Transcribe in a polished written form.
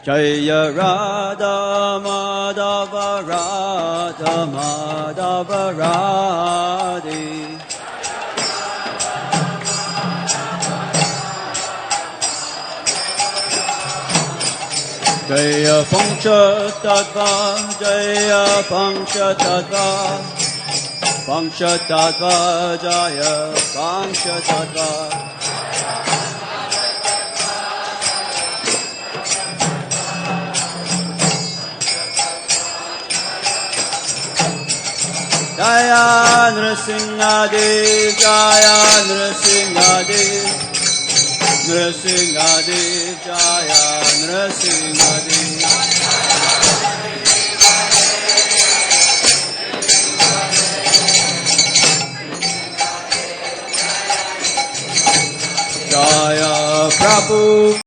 Jaya Radha Madhava Radha Madhava Radhe Jaya Panchatattva Jaya Panchatattva Panchatattva Jaya Panchatattva Jaya Nrsimhadev Jaya Nrsimhadev Nrsimhadev Jaya Nrsimhadev Jaya Prabhu